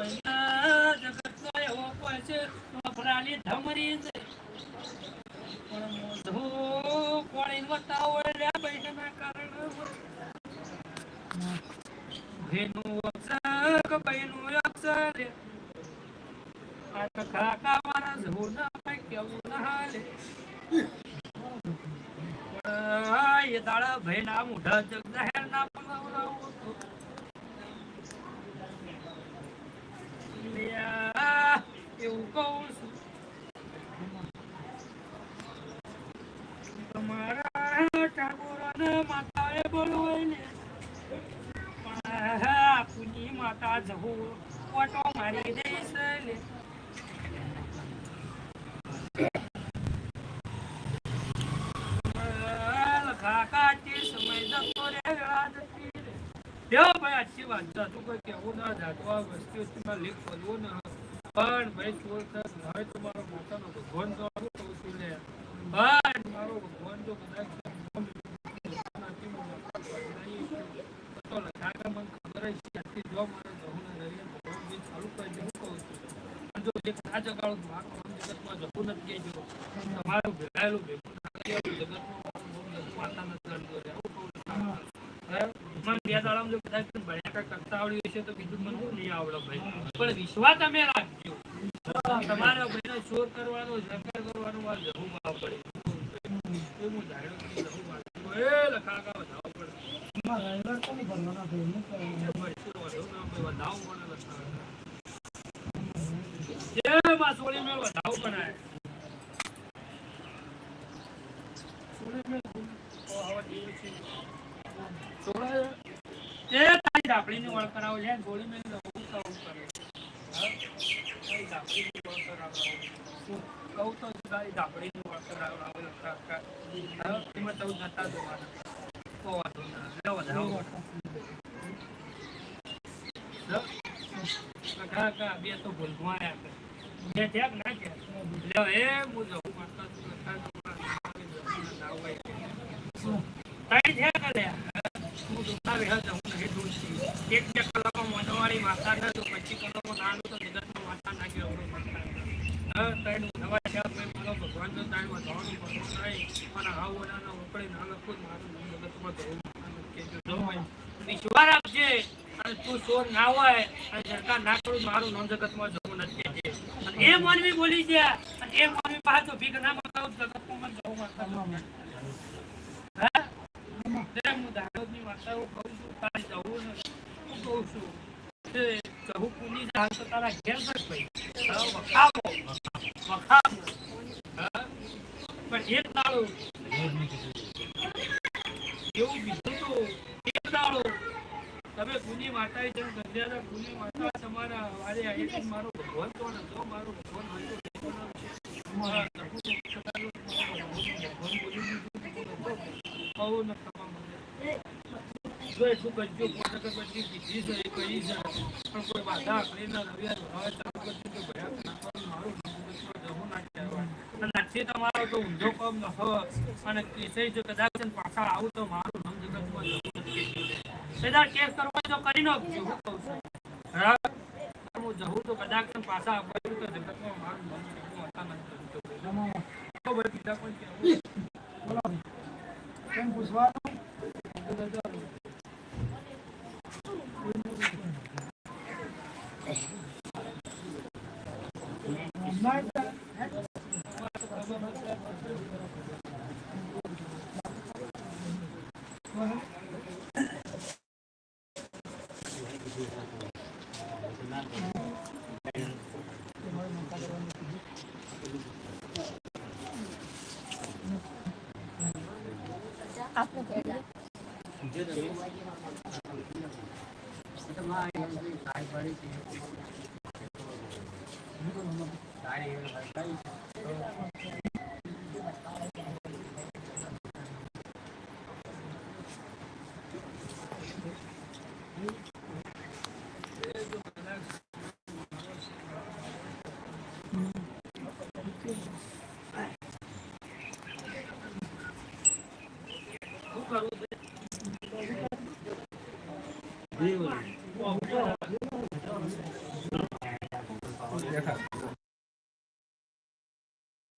જગતનો એવો કોઈ છે ફરાલી ધમરી છે પણ મોઢો કોણી બતાવો લે પૈસાના કારણે ભેનું અક્ષર ભેનું અક્ષર આ કાકા મારા જવું ના કેવું ના હાલે એ દાડા ભાઈ ના મોઢા જગ જાહેર ના પલાવડાવો એવું કહું છું તમારા ઠાકોર માતાએ બોલવાય પુની માતા જવું ઓટો મારી દઈશ લે કાકા તે સમય જતો રે વેળા જતી રે દેવો ભાઈ આછી વાત તું કોઈ કેવું ના જાતો આ વસ્તુ લીક બોલવો ને પણ ભાઈ ચોર હવે તમારો માતાનો ભગવાન તો આવું કહું છું લે પણ મારો ભગવાન તો કદાચ વિશ્વાસ તમે રાખજો તમારા ભાઈ શોર કરવાનો સરકાર કરવાનો જવું પડે આપણી વળ કરાવો છે ગોળી મેં કહું તો તારી ધાપડીની વળ કરાવો એમાં તો જતા જોવાના બે તો ભૂલમાં બે ત્યાગ ના કે એ હું જવું મારતા એક બે કલાકો મોઢવાળી માતા ના તો પછી કલાકો નાનું તો જગતમાં માતા નાખી ભગવાન તો તારે વધારવાનું પડતું નહીં અને હાવડાના ઉપડે ના લખું મારું જગતમાં જવું વિશ્વાસ આપજે અને તું ચોર ના હોય અને સરકાર ના કરું મારું નામ જગતમાં જવું નથી એ માનવી બોલી છે અને એ માનવી પાસે તો ભીખ ના મગાવું જગતમાં જવું માતા હું દાડોદની માતાઓ કહું છું તારે જવું ને હું કહું છું જવું પુની જાય તો તારા ઘેર જ ભાઈ વખાવો પણ એક દાડો એવું બીજું તો એક દાડો તમે પુની માતા જેમ ગંધ્યાના પુની માતા તમારા વારે આવી મારો ભગવાન તો નતો મારો ભગવાન એટલું કરજો પછી કીધી છે કહી છે પણ કોઈ બાધા આખરી ના રવિવાર મારું જવું ના કહેવાય તમારો તો ઊંધો કમ ન અને કેસે જો કદાચ પાછા આવું તો મારું નામ જગતમાં જવું કદાચ કેસ કરવા તો કરી નાખજો હું કહું છું હું જવું તો કદાચ પાછા આવ્યું તો જગતમાં મારું નામ બીજા કોઈ કેમ પૂછવાનું બેઠા